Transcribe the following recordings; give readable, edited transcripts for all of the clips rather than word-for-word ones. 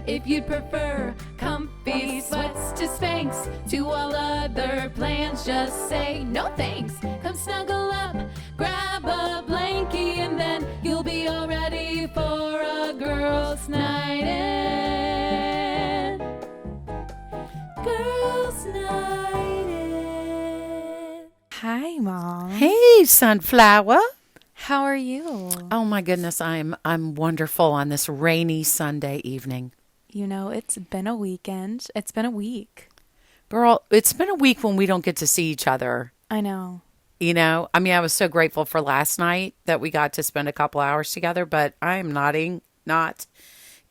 If you'd prefer comfy sweats to Spanx, to all other plans, just say no thanks. Come snuggle up, grab a blankie, and then you'll be all ready for a girls' night in. Girls' night in. Hi, Mom. Hey, Sunflower. How are you? Oh my goodness, I'm wonderful on this rainy Sunday evening. You know, it's been a weekend. It's been a week. Girl, it's been a week when we don't get to see each other. I know. You know, I mean, I was so grateful for last night that we got to spend a couple hours together, but I'm not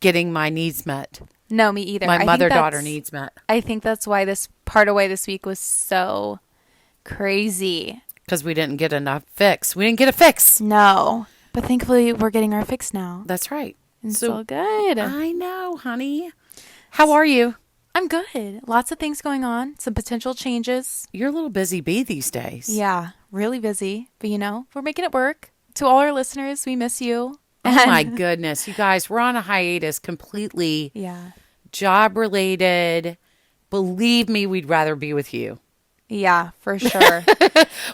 getting my needs met. No, me either. My mother-daughter needs met. I think that's why this part away this week was so crazy. Because we didn't get enough fix. We didn't get a fix. No. But thankfully, we're getting our fix now. That's right. It's so good. I know, honey. How are you? I'm good. Lots of things going on. Some potential changes. You're a little busy bee these days. Yeah, really busy. But, you know, we're making it work. To all our listeners, we miss you. Oh, my goodness. You guys, we're on a hiatus completely. Yeah. Job related. Believe me, we'd rather be with you. Yeah, for sure.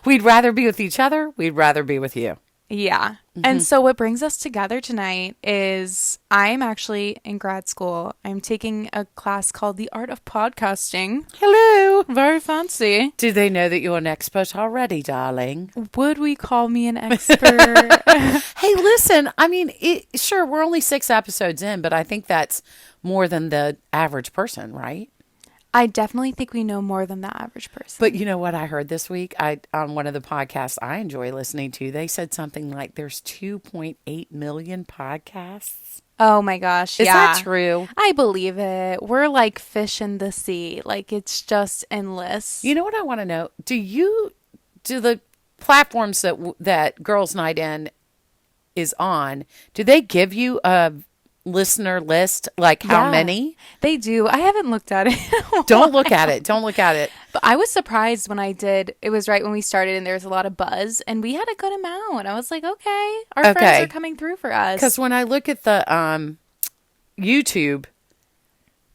We'd rather be with each other. We'd rather be with you. Yeah. And so what brings us together tonight is I'm actually in grad school. I'm taking a class called The Art of Podcasting. Hello. Very fancy. Do they know that you're an expert already, darling? Would we call me an expert? Hey, listen, I mean, sure, we're only 6 episodes in, but I think that's more than the average person, right? I definitely think we know more than the average person. But you know what I heard this week? On one of the podcasts I enjoy listening to, they said something like there's 2.8 million podcasts. Oh my gosh. Is that true? I believe it. We're like fish in the sea. Like it's just endless. You know what I want to know? Do the platforms that Girls Night In is on, do they give you a listener list, like how many? They do. I haven't looked at it. Don't look at it. Don't look at it. But I was surprised when I did. It was right when we started and there was a lot of buzz and we had a good amount. I was like, okay, our friends are coming through for us. Because when I look at the YouTube,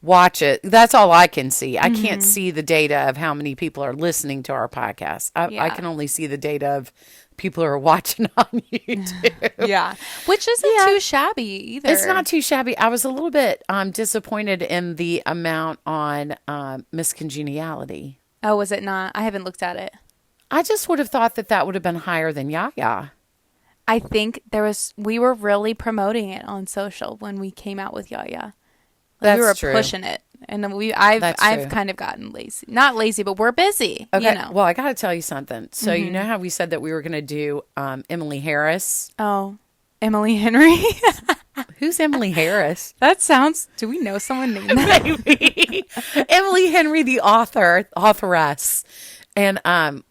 watch it, that's all I can see. I can't see the data of how many people are listening to our podcast. I can only see the data of people who are watching on YouTube. Yeah. Which isn't too shabby either. It's not too shabby. I was a little bit disappointed in the amount on Miss Congeniality. Oh, was it not? I haven't looked at it. I just would have thought that would have been higher than Yaya. I think we were really promoting it on social when we came out with Yaya. Like we were pushing it. And I've kind of gotten lazy. Not lazy, but we're busy. Okay. You know? Well, I got to tell you something. So you know how we said that we were going to do Emily Harris? Oh, Emily Henry? Who's Emily Harris? That sounds... Do we know someone named that? Maybe. Emily Henry, the authoress. And I'm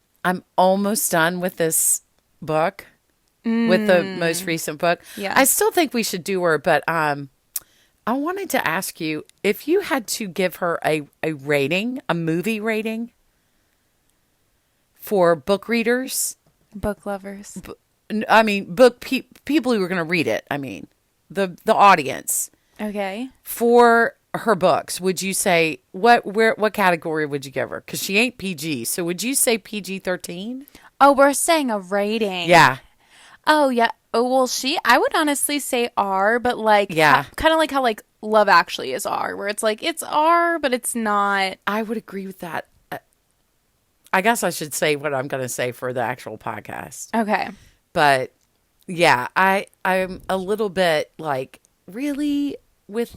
almost done with this book, with the most recent book. Yeah. I still think we should do her, but... I wanted to ask you if you had to give her a rating, a movie rating for book readers. Book lovers. People who are going to read it. I mean, the audience. Okay. For her books, would you say, what category would you give her? Because she ain't PG. So would you say PG-13? Oh, we're saying a rating. Yeah. Oh, yeah. Oh, well, I would honestly say R, but like, kind of like how like Love Actually is R, where it's like, it's R, but it's not. I would agree with that. I guess I should say what I'm going to say for the actual podcast. Okay. But yeah, I'm a little bit like, really with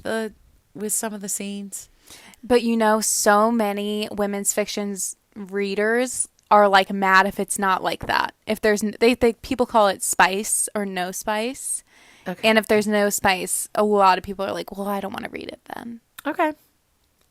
some of the scenes. But you know, so many women's fictions readers are like mad if it's not like that. If there's, they think people call it spice or no spice. Okay. And if there's no spice, a lot of people are like, well, I don't want to read it then. Okay.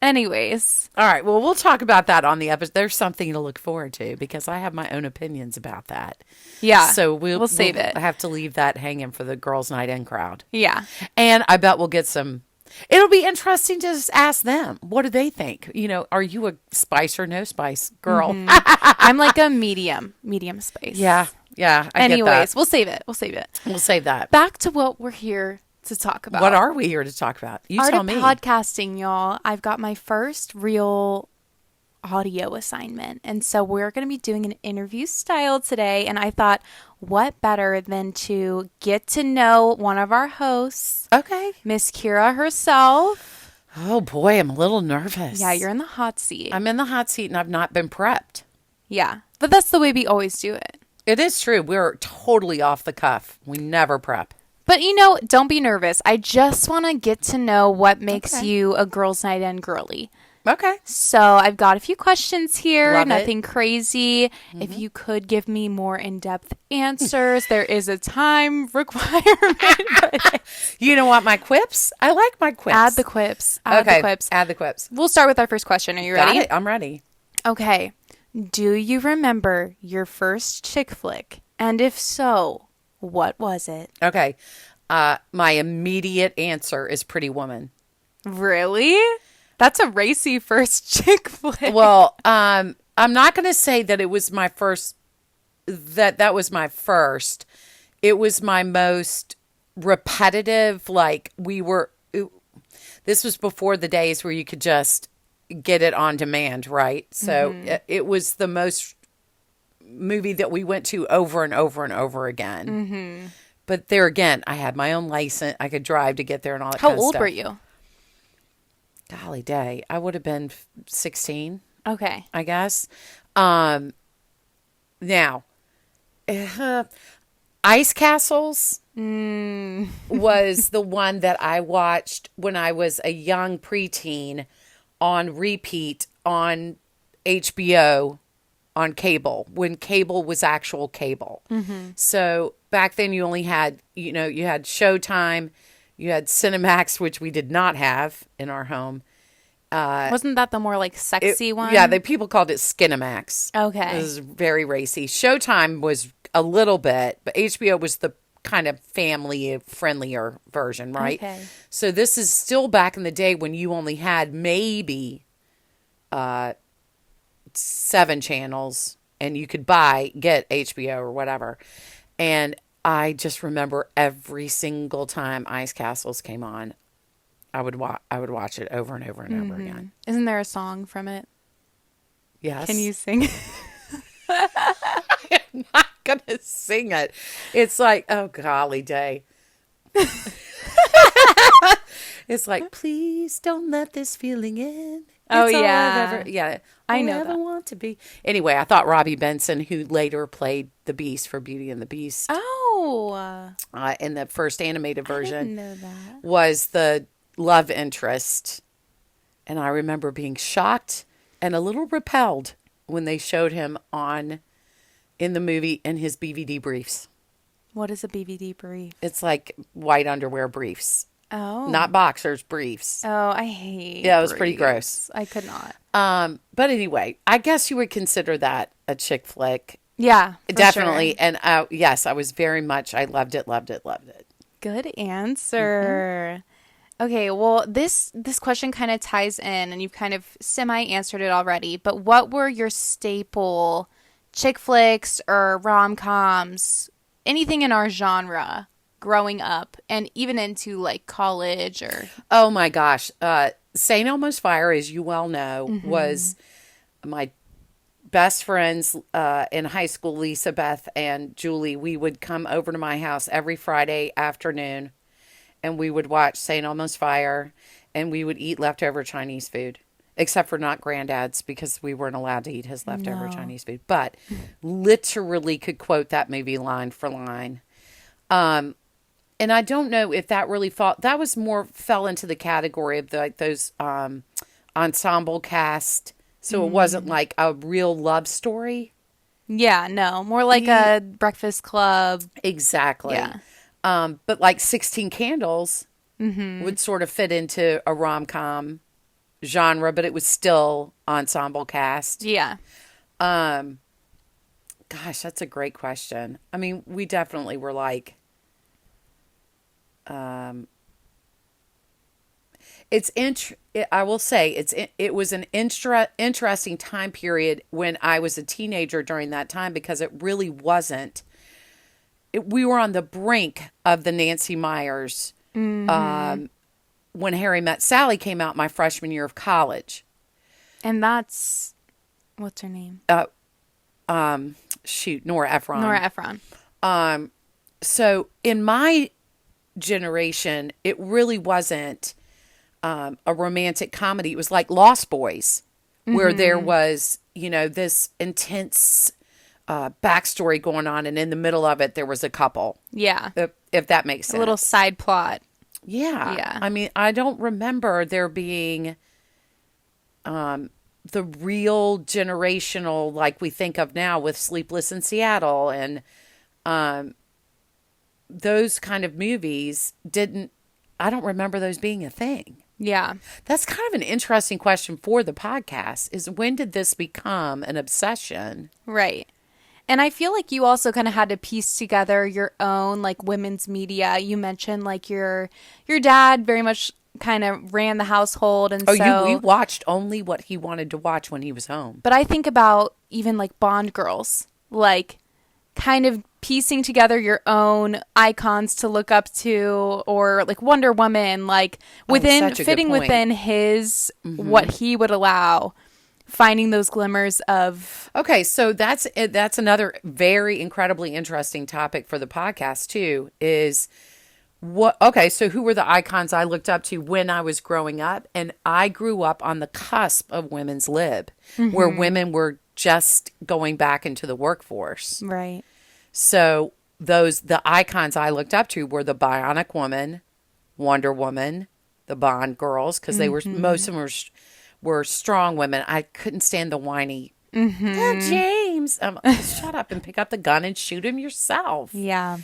Anyways. All right. Well, we'll talk about that on the episode. There's something to look forward to because I have my own opinions about that. Yeah. So we'll save it. I have to leave that hanging for the Girls Night In crowd. Yeah. And I bet we'll get some. It'll be interesting to just ask them. What do they think? You know, are you a spice or no spice girl? Mm-hmm. I'm like a medium spice. Yeah. Yeah. Anyways, we'll save it. We'll save it. We'll save that. Back to what we're here to talk about. What are we here to talk about? You Art tell of me. podcasting, y'all. I've got my first real audio assignment. And so we're going to be doing an interview style today. And I thought, what better than to get to know one of our hosts, Okay. Miss Kira herself. Oh, boy, I'm a little nervous. Yeah, you're in the hot seat. I'm in the hot seat and I've not been prepped. Yeah, but that's the way we always do it. It is true. We're totally off the cuff. We never prep. But, don't be nervous. I just want to get to know what makes you a Girls Night In Girlie. Okay. So I've got a few questions here. Love Nothing it. crazy. Mm-hmm. If you could give me more in-depth answers, there is a time requirement. But You know what? My quips? I like my quips. add the quips. Add the quips. Add the quips. We'll start with our first question. Are you Got ready? it. I'm ready. Okay. Do you remember your first chick flick? And if so, what was it? Okay. My immediate answer is Pretty Woman. Really? That's a racy first chick flick. Well, I'm not going to say that it was my first, that was my first. It was my most repetitive, this was before the days where you could just get it on demand, right? So it was the most movie that we went to over and over and over again. Mm-hmm. But there again, I had my own license. I could drive to get there and all that How kind of old stuff. were you? Golly day. I would have been 16, Okay. I guess. Now, Ice Castles was the one that I watched when I was a young preteen on repeat on HBO on cable, when cable was actual cable. So back then you only had, you had Showtime, you had Cinemax, which we did not have in our home. Wasn't that the more sexy one? Yeah, people called it Skinemax. Okay. It was very racy. Showtime was a little bit, but HBO was the kind of family friendlier version, right? Okay. So this is still back in the day when you only had maybe 7 channels and you could get HBO or whatever. And I just remember every single time Ice Castles came on, I would watch it over and over and over again. Isn't there a song from it? Yes. Can you sing? I'm not gonna sing it. It's like, oh golly day. It's like, please don't let this feeling in. Oh, It's all yeah. yeah. I all know ever that. want to be. Anyway, I thought Robbie Benson, who later played the Beast for Beauty and the Beast, Oh. in the first animated I didn't version, know that. was the love interest. And I remember being shocked and a little repelled when they showed him in the movie in his BVD briefs. What is a BVD brief? It's like white underwear briefs, Oh. not boxers, briefs. Oh, I hate Yeah, it was pretty briefs. gross. I could not. But anyway, I guess you would consider that a chick flick. Yeah, for Definitely. sure. And yes, I was very much, I loved it, loved it, loved it. Good answer. Okay, well, this question kind of ties in, and you've kind of semi-answered it already, but what were your staple chick flicks or rom-coms, anything in our genre growing up, and even into college or... Oh my gosh. St. Elmo's Fire, as you well know, was my best friends in high school, Lisa, Beth, and Julie. We would come over to my house every Friday afternoon, and we would watch St. Elmo's Fire, and we would eat leftover Chinese food, except for not Granddad's, because we weren't allowed to eat his leftover Chinese food. But literally could quote that movie line for line. And I don't know if that really fell into the category of those ensemble cast. So it wasn't like a real love story. Yeah, no, more like a Breakfast Club. Exactly. Yeah. But like 16 Candles would sort of fit into a rom-com genre, but it was still ensemble cast. Yeah. Gosh, that's a great question. I mean, we definitely were like, I will say it was an interesting time period when I was a teenager during that time, because it really wasn't. We were on the brink of the Nancy Meyers When Harry Met Sally came out my freshman year of college. And that's, what's her name? Nora Ephron. Nora Ephron. So in my generation, it really wasn't a romantic comedy. It was like Lost Boys, where there was, this intense backstory going on, and in the middle of it, there was a couple. Yeah. If that makes sense. A little side plot. Yeah. Yeah. I mean, I don't remember there being the real generational, like we think of now with Sleepless in Seattle and those kind of movies I don't remember those being a thing. Yeah. That's kind of an interesting question for the podcast, is when did this become an obsession? Right. And I feel like you also kind of had to piece together your own like women's media. You mentioned like your dad very much kind of ran the household, and we watched only what he wanted to watch when he was home. But I think about even like Bond girls, like kind of piecing together your own icons to look up to, or like Wonder Woman, like fitting within his what he would allow. Finding those glimmers of... Okay, so that's another very incredibly interesting topic for the podcast, too, is so who were the icons I looked up to when I was growing up? And I grew up on the cusp of women's lib, where women were just going back into the workforce. Right. So the icons I looked up to were the Bionic Woman, Wonder Woman, the Bond girls, because they were, most of them were strong women. I couldn't stand the whiny, oh, James, shut up and pick up the gun and shoot him yourself. Yeah.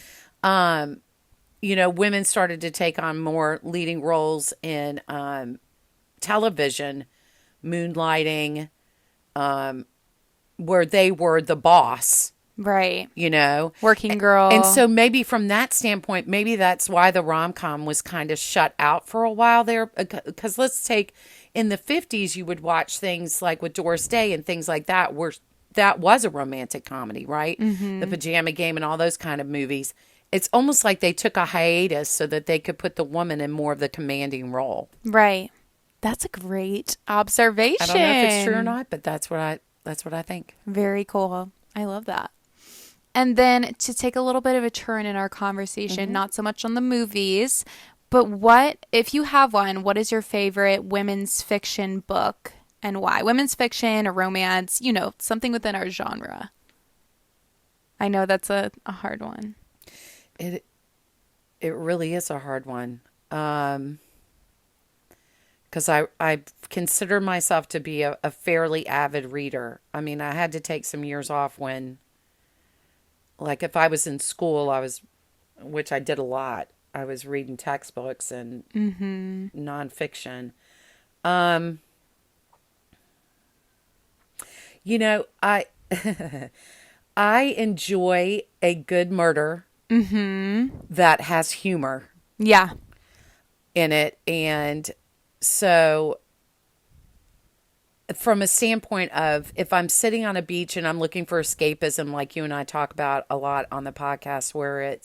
Women started to take on more leading roles in television, moonlighting, where they were the boss. Right. Working girl. And so maybe from that standpoint, maybe that's why the rom-com was kind of shut out for a while there. Because let's take, in the 50s, you would watch things like with Doris Day and things like that, where that was a romantic comedy, right? The Pajama Game and all those kind of movies. It's almost like they took a hiatus so that they could put the woman in more of the commanding role. Right. That's a great observation. I don't know if it's true or not, but that's what I think. Very cool. I love that. And then to take a little bit of a turn in our conversation, not so much on the movies, but if you have one, what is your favorite women's fiction book and why? Women's fiction, a romance, something within our genre. I know that's a hard one. It really is a hard one. Because I consider myself to be a fairly avid reader. I mean, I had to take some years off when, like, if I was in school, which I did a lot, I was reading textbooks and nonfiction. I enjoy a good murder that has humor. Yeah. In it. And so from a standpoint of if I'm sitting on a beach and I'm looking for escapism, like you and I talk about a lot on the podcast, where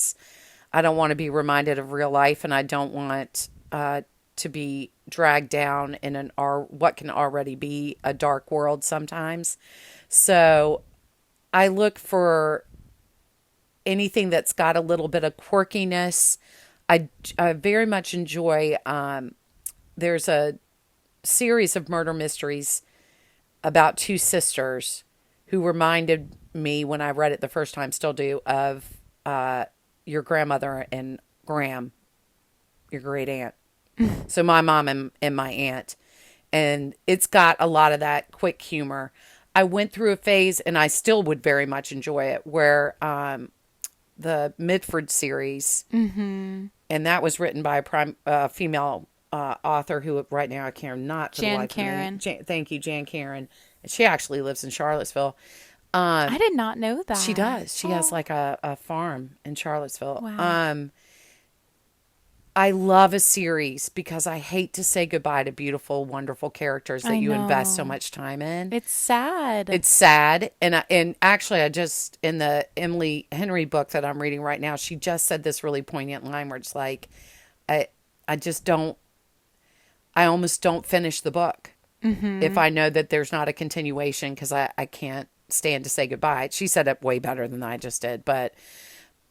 I don't want to be reminded of real life, and I don't want to be dragged down in what can already be a dark world sometimes. So I look for anything that's got a little bit of quirkiness. I very much enjoy, there's a series of murder mysteries about two sisters who reminded me, when I read it the first time, still do, of your grandmother and Graham, your great aunt. So my mom and my aunt. And it's got a lot of that quick humor. I went through a phase, and I still would very much enjoy it, where the Mitford series, and that was written by a female author who right now I cannot. Jan Karen. Thank you, Jan Karen. She actually lives in Charlottesville. I did not know that. She does. She has like a farm in Charlottesville. Wow. I love a series because I hate to say goodbye to beautiful, wonderful characters that you invest so much time in. It's sad. It's sad. And actually, I just, in the Emily Henry book that I'm reading right now, she just said this really poignant line where it's like, I just don't. I almost don't finish the book if I know that there's not a continuation because I can't stand to say goodbye. She said it way better than I just did. But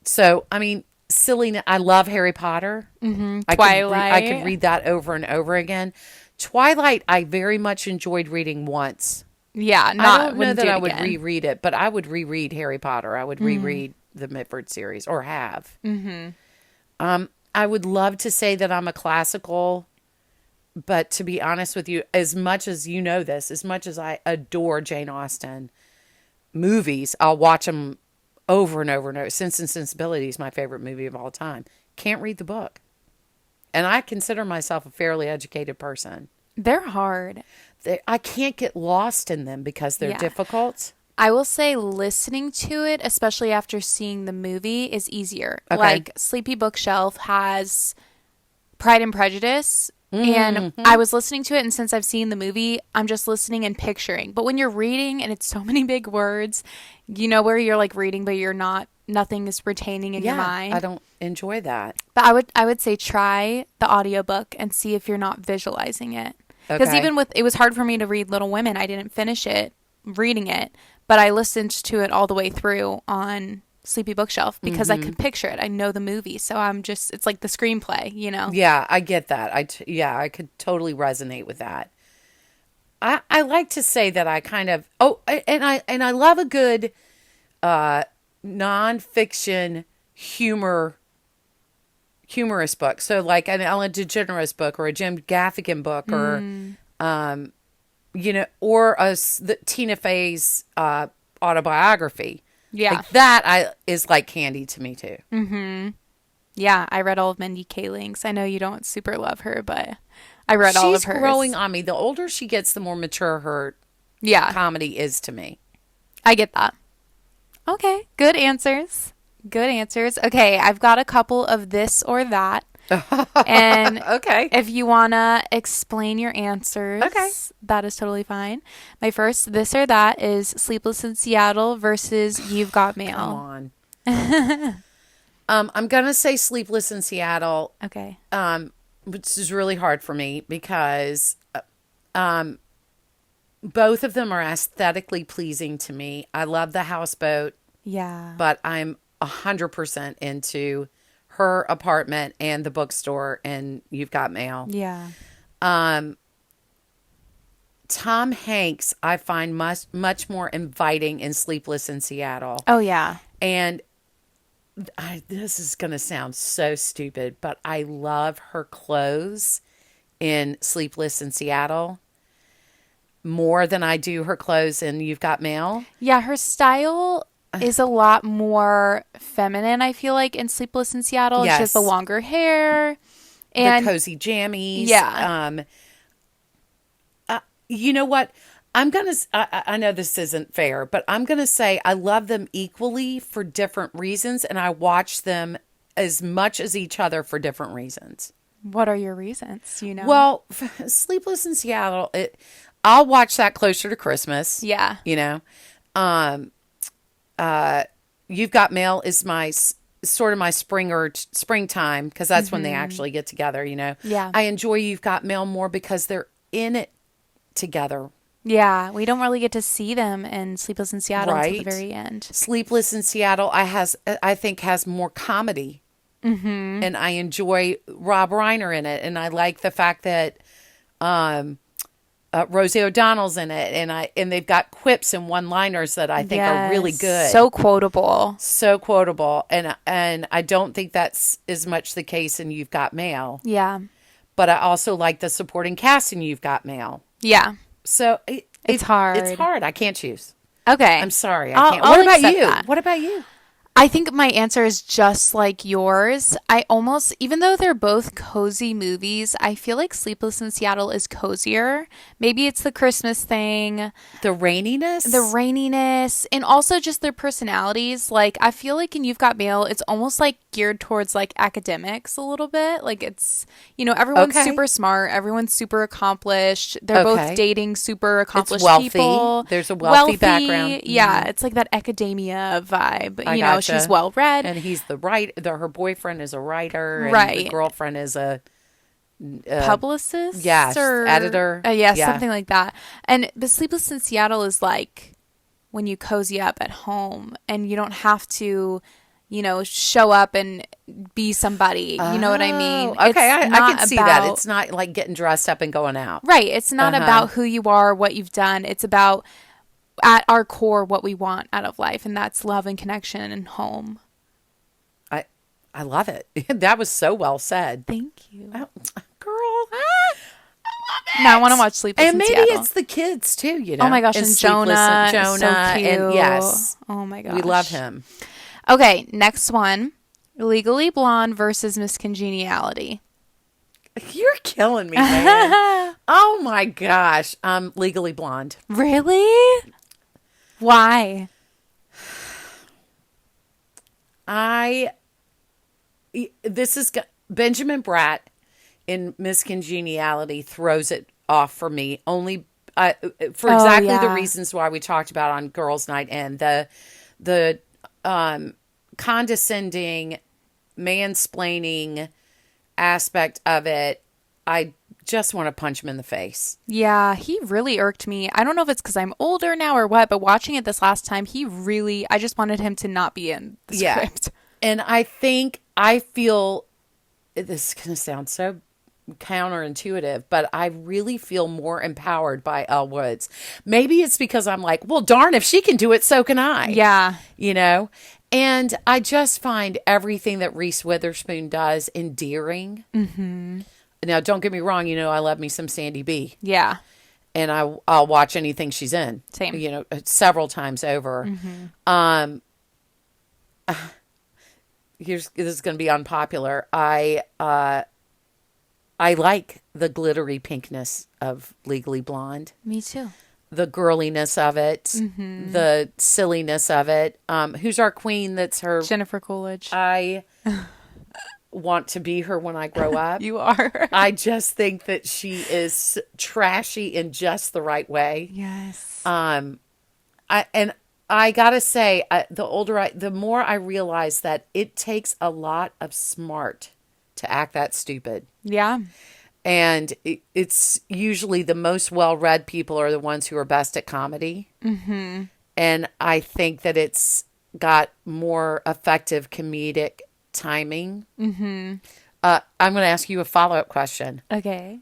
so, I mean, silliness. I love Harry Potter. Twilight. I could read that over and over again. Twilight, I very much enjoyed reading once. Yeah, I don't know that I would reread it, but I would reread Harry Potter. I would reread the Mitford series, or have. I would love to say that I'm a classical, but to be honest with you, as much as you know this, as much as I adore Jane Austen movies, I'll watch them over and over and over. Sense and Sensibility is my favorite movie of all time. Can't read the book. And I consider myself a fairly educated person. They're hard. I can't get lost in them because they're difficult. I will say listening to it, especially after seeing the movie, is easier. Okay. Like Sleepy Bookshelf has Pride and Prejudice. And I was listening to it, and since I've seen the movie, I'm just listening and picturing. But when you're reading and it's so many big words, you know, where you're like reading, but you're not, nothing is retaining in your mind. I don't enjoy that. But I would say try the audiobook and see if you're not visualizing it. Because even with, it was hard for me to read Little Women. I didn't finish it, reading it, but I listened to it all the way through on Sleepy Bookshelf because I could picture it. I know the movie, so I'm just, it's like the screenplay, you know? Yeah, I get that. I could totally resonate with that. I like to say that I kind of, and I love a good nonfiction humorous book. So like an Ellen DeGeneres book or a Jim Gaffigan book or, you know, or the Tina Fey's autobiography. Yeah. Like that is like candy to me too. Yeah, I read all of Mindy Kaling's. I know you don't super love her, but I read all of hers. She's growing on me. The older she gets, the more mature her comedy is to me. I get that. Okay, good answers. Good answers. Okay, I've got a couple of this or that. And if you want to explain your answers, that is totally fine. My first this or that is Sleepless in Seattle versus You've Got Mail. Come on. I'm going to say Sleepless in Seattle. Okay. Which is really hard for me because both of them are aesthetically pleasing to me. I love the houseboat. Yeah. But I'm 100% into her apartment and the bookstore and You've Got Mail. Yeah. Tom Hanks, I find much more inviting in Sleepless in Seattle. Oh, yeah. And this is going to sound so stupid, but I love her clothes in Sleepless in Seattle more than I do her clothes in You've Got Mail. Yeah, her style is a lot more feminine, I feel like, in Sleepless in Seattle. Yes. She has the longer hair. And the cozy jammies. Yeah. You know what? I know this isn't fair, but I'm going to say I love them equally for different reasons, and I watch them as much as each other for different reasons. What are your reasons? Do you know? Well, Sleepless in Seattle, I'll watch that closer to Christmas. Yeah. You know? You've Got Mail is my sort of my springtime because that's when they actually get together, you know? Yeah. I enjoy You've Got Mail more because they're in it together. Yeah, we don't really get to see them in Sleepless in Seattle until the very end. Sleepless in Seattle, I think has more comedy, and I enjoy Rob Reiner in it, and I like the fact that Rosie O'Donnell's in it, and they've got quips and one-liners that I think are really good, so quotable, and I don't think that's as much the case in You've Got Mail. Yeah, but I also like the supporting cast in You've Got Mail. Yeah. So it's hard. It's hard. I can't choose. Okay. I'm sorry. I can't. I'll What about accept you? that. What about you? I think my answer is just like yours. I almost, even though they're both cozy movies, I feel like Sleepless in Seattle is cozier. Maybe it's the Christmas thing. The raininess? And also just their personalities. Like, I feel like in You've Got Mail, it's almost like geared towards like academics a little bit. Like it's, you know, everyone's super smart. Everyone's super accomplished. They're both dating super accomplished people. There's a wealthy background. Yeah. It's like that academia vibe. You know, she's well read. And he's her boyfriend is a writer. Right. And the girlfriend is a publicist, yes, or editor. Yeah, Yeah. something like that. But Sleepless in Seattle is like when you cozy up at home and you don't have to, show up and be somebody. You know what I mean? Okay, I not can see that. about- It's not like getting dressed up and going out. Right. It's not about who you are, what you've done. It's about, at our core, what we want out of life, and that's love and connection and home. I love it. That was so well said. Thank you. Oh, girl. Now I want to watch Sleepless And in maybe Seattle. it's the kids too, you know. Oh my gosh, and Jonah, Jonah, so cute. and yes, Oh my gosh, we love him. Okay, next one: Legally Blonde versus Miss Congeniality. You're killing me, man. Oh my gosh, Legally Blonde. Really? Why? This is Benjamin Bratt in Miss Congeniality throws it off for me only for exactly the reasons why we talked about on Girls Night In, the condescending, mansplaining aspect of it. I just want to punch him in the face. Yeah, he really irked me. I don't know if it's because I'm older now or what, but watching it this last time, I just wanted him to not be in the script. And I feel, this is going to sound so counterintuitive, but I really feel more empowered by Elle Woods. Maybe it's because I'm like, well, darn, if she can do it, so can I. Yeah. You know? And I just find everything that Reese Witherspoon does endearing. Mm-hmm. Now, don't get me wrong, I love me some Sandy B. Yeah. And I'll watch anything she's in. Same. Several times over. Mm-hmm. This is going to be unpopular. I like the glittery pinkness of Legally Blonde. Me too. The girliness of it, the silliness of it. Who's our queen? That's her. Jennifer Coolidge. I want to be her when I grow up. You are. I just think that she is trashy in just the right way. Yes. I gotta say, the more I realize that it takes a lot of smart to act that stupid. Yeah. And it's usually the most well-read people are the ones who are best at comedy. Mm-hmm. And I think that it's got more effective comedic timing. Mm-hmm. I'm going to ask you a follow-up question. Okay.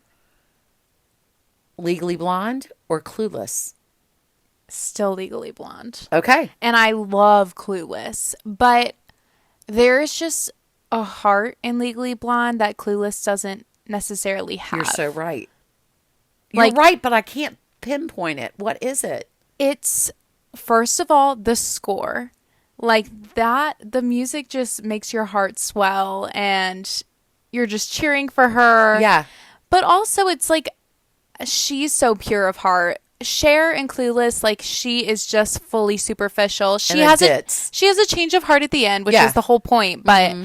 Legally Blonde or Clueless? Still Legally Blonde. Okay. And I love Clueless, but there is just a heart in Legally Blonde that Clueless doesn't necessarily have. You're so right. You're right, but I can't pinpoint it. What is it? It's, first of all, the score. Like that, the music just makes your heart swell and you're just cheering for her. Yeah. But also it's like, she's so pure of heart. Cher and Clueless, like she is just fully superficial. She has a change of heart at the end, which is the whole point. But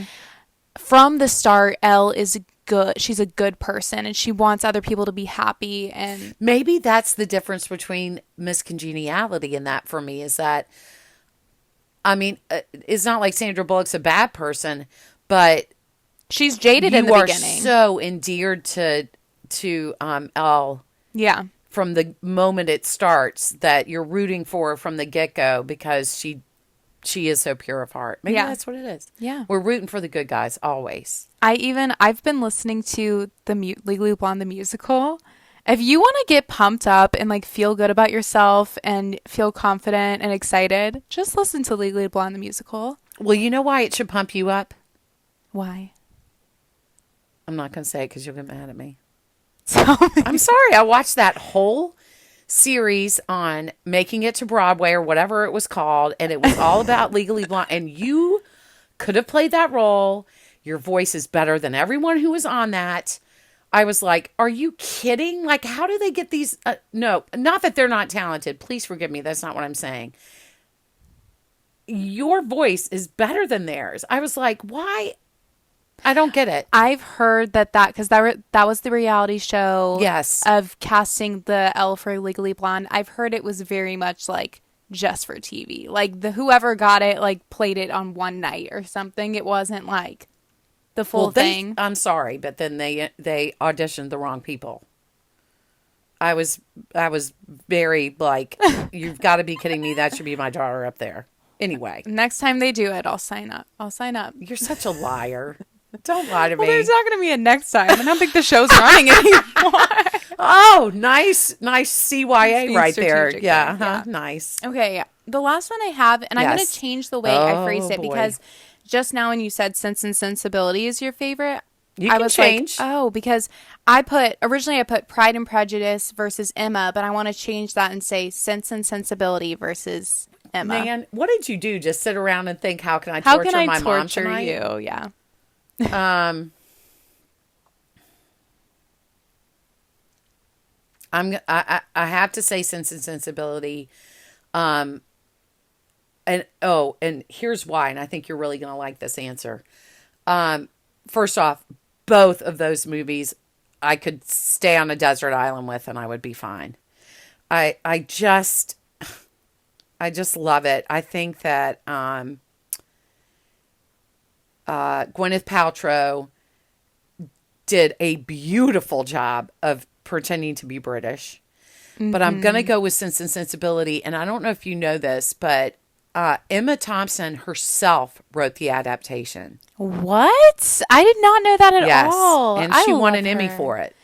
from the start, Elle is good. She's a good person and she wants other people to be happy. And maybe that's the difference between Miss Congeniality and that for me is that, I mean, it's not like Sandra Bullock's a bad person, but she's jaded in the beginning. You are so endeared to Elle. Yeah. From the moment it starts, that you're rooting for her from the get-go because she is so pure of heart. Maybe that's what it is. Yeah. We're rooting for the good guys always. I've been listening to the Legally Blonde the musical. If you want to get pumped up and like feel good about yourself and feel confident and excited, just listen to Legally Blonde the musical. Well, you know why it should pump you up? Why? I'm not going to say it because you'll get mad at me. Tell me. I'm sorry. I watched that whole series on Making It to Broadway or whatever it was called, and it was all about Legally Blonde. And you could have played that role. Your voice is better than everyone who was on that. I was like, are you kidding? Like, how do they get these? No, not that they're not talented. Please forgive me. That's not what I'm saying. Your voice is better than theirs. I was like, why? I don't get it. I've heard that because that was the reality show of casting the Elle for Legally Blonde. I've heard it was very much like just for TV. Like whoever got it like played it on one night or something. It wasn't like the full thing. I'm sorry, but then they auditioned the wrong people. I was very like, you've got to be kidding me. That should be my daughter up there. Anyway. Next time they do it, I'll sign up. You're such a liar. Don't lie to me. Well, there's not going to be a next time. I don't think the show's running anymore. Oh, nice CYA right there. Yeah, yeah. Nice. Okay, the last one I have, and I'm going to change the way I phrased it, boy. because just now when you said Sense and Sensibility is your favorite, You I can was change. like, because originally I put Pride and Prejudice versus Emma, but I want to change that and say Sense and Sensibility versus Emma. Man, what did you do? Just sit around and think, how can I torture my mom tonight? You? Yeah. I have to say Sense and Sensibility. And here's why, and I think you're really going to like this answer. First off, both of those movies I could stay on a desert island with and I would be fine. I just love it. I think that Gwyneth Paltrow did a beautiful job of pretending to be British. Mm-hmm. But I'm going to go with Sense and Sensibility. And I don't know if you know this, but Emma Thompson herself wrote the adaptation. What? I did not know that at all. And she won an Emmy for it.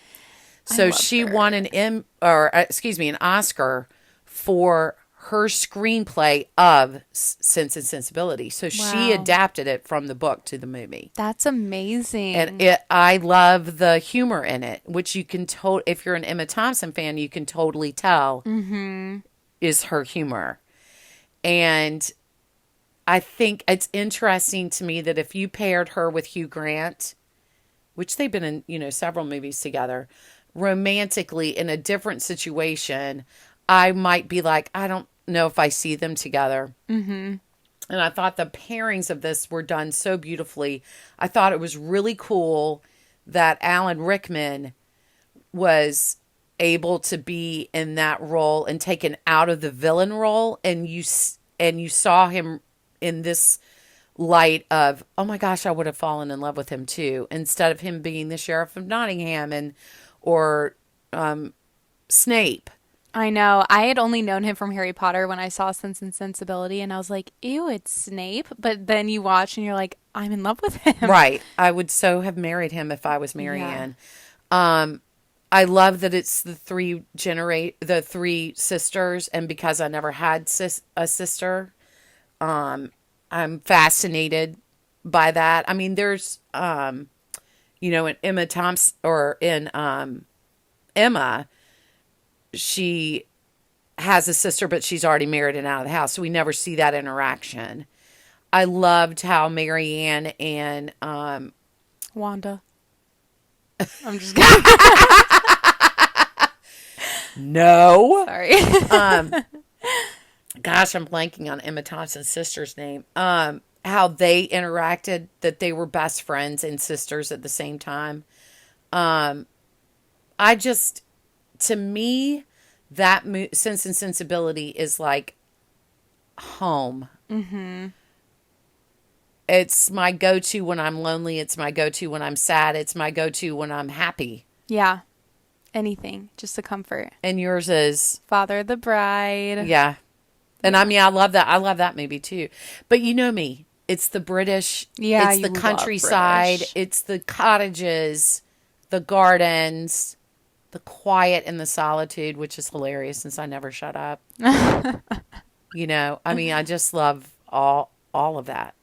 So she won an Oscar for her screenplay of Sense and Sensibility. So she adapted it from the book to the movie. That's amazing. And I love the humor in it, which you can if you're an Emma Thompson fan, you can totally tell is her humor. And I think it's interesting to me that if you paired her with Hugh Grant, which they've been in, several movies together, romantically in a different situation, I might be like, I don't know if I see them together. Mm-hmm. And I thought the pairings of this were done so beautifully. I thought it was really cool that Alan Rickman was able to be in that role and taken out of the villain role, and you saw him in this light of, oh my gosh, I would have fallen in love with him too, instead of him being the Sheriff of Nottingham or Snape. I know. I had only known him from Harry Potter when I saw Sense and Sensibility, and I was like, ew, it's Snape. But then you watch and you're like, I'm in love with him. Right. I would so have married him if I was Marianne. Yeah. I love that it's the three sisters, and because I never had a sister, I'm fascinated by that. I mean, there's, in Emma Thompson or in Emma, she has a sister, but she's already married and out of the house, so we never see that interaction. I loved how Marianne and Wanda. I'm just kidding. No. Sorry. Gosh, I'm blanking on Emma Thompson's sister's name. How they interacted, that they were best friends and sisters at the same time. To me, that Sense and Sensibility is like home. Mm-hmm. It's my go-to when I'm lonely. It's my go-to when I'm sad. It's my go-to when I'm happy. Yeah. Anything. Just a comfort. And yours is? Father of the Bride. Yeah. And I mean, I love that. I love that movie too. But you know me. It's the British. Yeah, it's the countryside. British. It's the cottages, the gardens, the quiet and the solitude, which is hilarious since I never shut up. I mean, I just love all of that.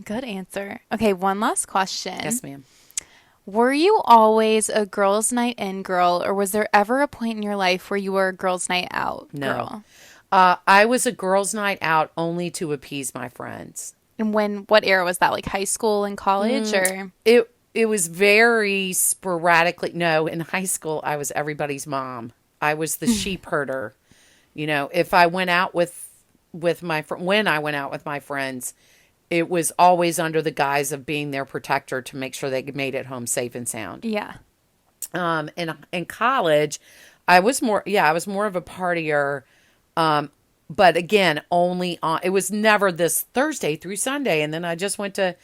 Good answer. Okay, one last question. Yes, ma'am. Were you always a girls' night in girl, or was there ever a point in your life where you were a girls' night out girl? No. I was a girls' night out only to appease my friends. And what era was that? Like high school and college, or? It was very sporadically. No, in high school, I was everybody's mom. I was the sheep herder. If I went out when I went out with my friends, it was always under the guise of being their protector to make sure they made it home safe and sound. Yeah. In college, I was more of a partier. But again, only it was never this Thursday through Sunday. And then I just went to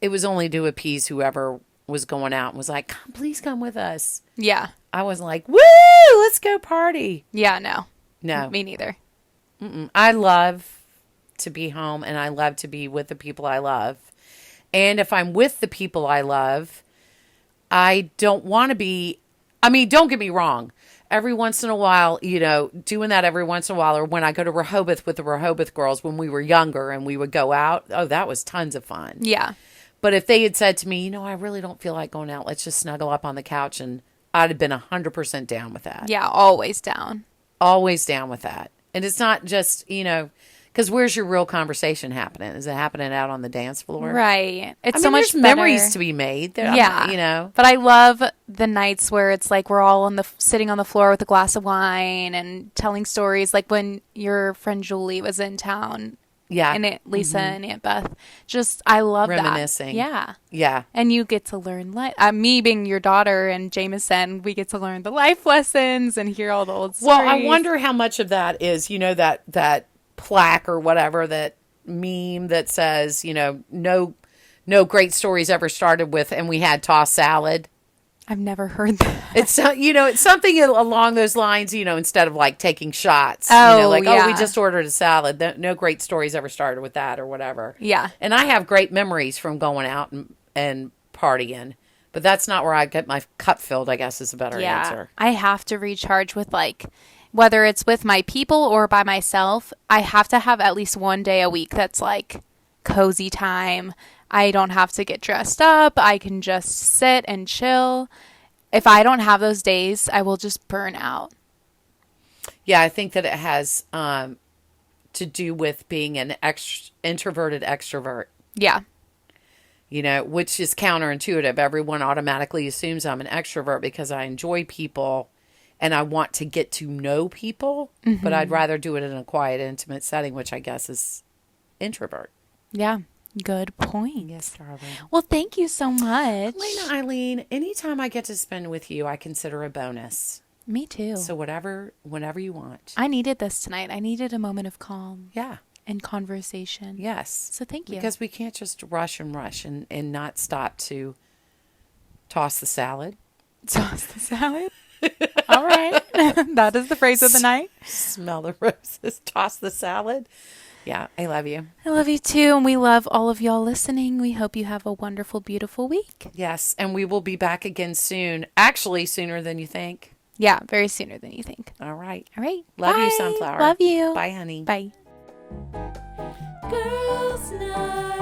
it was only to appease whoever was going out and was like, please come with us. Yeah. I wasn't like, woo, let's go party. Yeah, no. No. Me neither. I love to be home, and I love to be with the people I love. And if I'm with the people I love, I don't want to be, I mean, don't get me wrong. Every once in a while, doing that every once in a while, or when I go to Rehoboth with the Rehoboth girls when we were younger and we would go out, that was tons of fun. Yeah. But if they had said to me, I really don't feel like going out, let's just snuggle up on the couch, and I'd have been 100% down with that. Yeah, always down. Always down with that. And it's not just, because where's your real conversation happening? Is it happening out on the dance floor? Right. It's I so mean, much there's better. memories to be made. Yeah. But I love the nights where it's like we're all sitting on the floor with a glass of wine and telling stories, like when your friend Julie was in town. Yeah. And Lisa and Aunt Beth. Just, I love Reminiscing. that. Yeah. Yeah. And you get to learn, me being your daughter and Jameson, we get to learn the life lessons and hear all the old stories. Well, I wonder how much of that is, that plaque or whatever, that meme that says, no great stories ever started with, and we had tossed salad. I've never heard that. It's it's something along those lines, instead of like taking shots. Oh, we just ordered a salad. No great stories ever started with that or whatever. Yeah. And I have great memories from going out and partying, but that's not where I get my cup filled, I guess is a better answer. I have to recharge with whether it's with my people or by myself, I have to have at least one day a week that's like cozy time. I don't have to get dressed up. I can just sit and chill. If I don't have those days, I will just burn out. Yeah, I think that it has to do with being an introverted extrovert. Yeah. Which is counterintuitive. Everyone automatically assumes I'm an extrovert because I enjoy people and I want to get to know people, but I'd rather do it in a quiet, intimate setting, which I guess is introvert. Yeah. Good point. Yes, darling. Well, thank you so much. Lena, Eileen, anytime I get to spend with you, I consider a bonus. Me too. So whenever you want. I needed this tonight. I needed a moment of calm. Yeah. And conversation. Yes. So thank you. Because we can't just rush and not stop to toss the salad. Toss the salad? All right. That is the phrase of the night. Smell the roses. Toss the salad. Yeah, I love you. I love you too, and we love all of y'all listening. We hope you have a wonderful, beautiful week. Yes, and we will be back again soon. Actually, sooner than you think. Yeah, very sooner than you think. All right. All right. Love Bye. you, Sunflower. Love you. Bye, honey. Bye. Girls Night.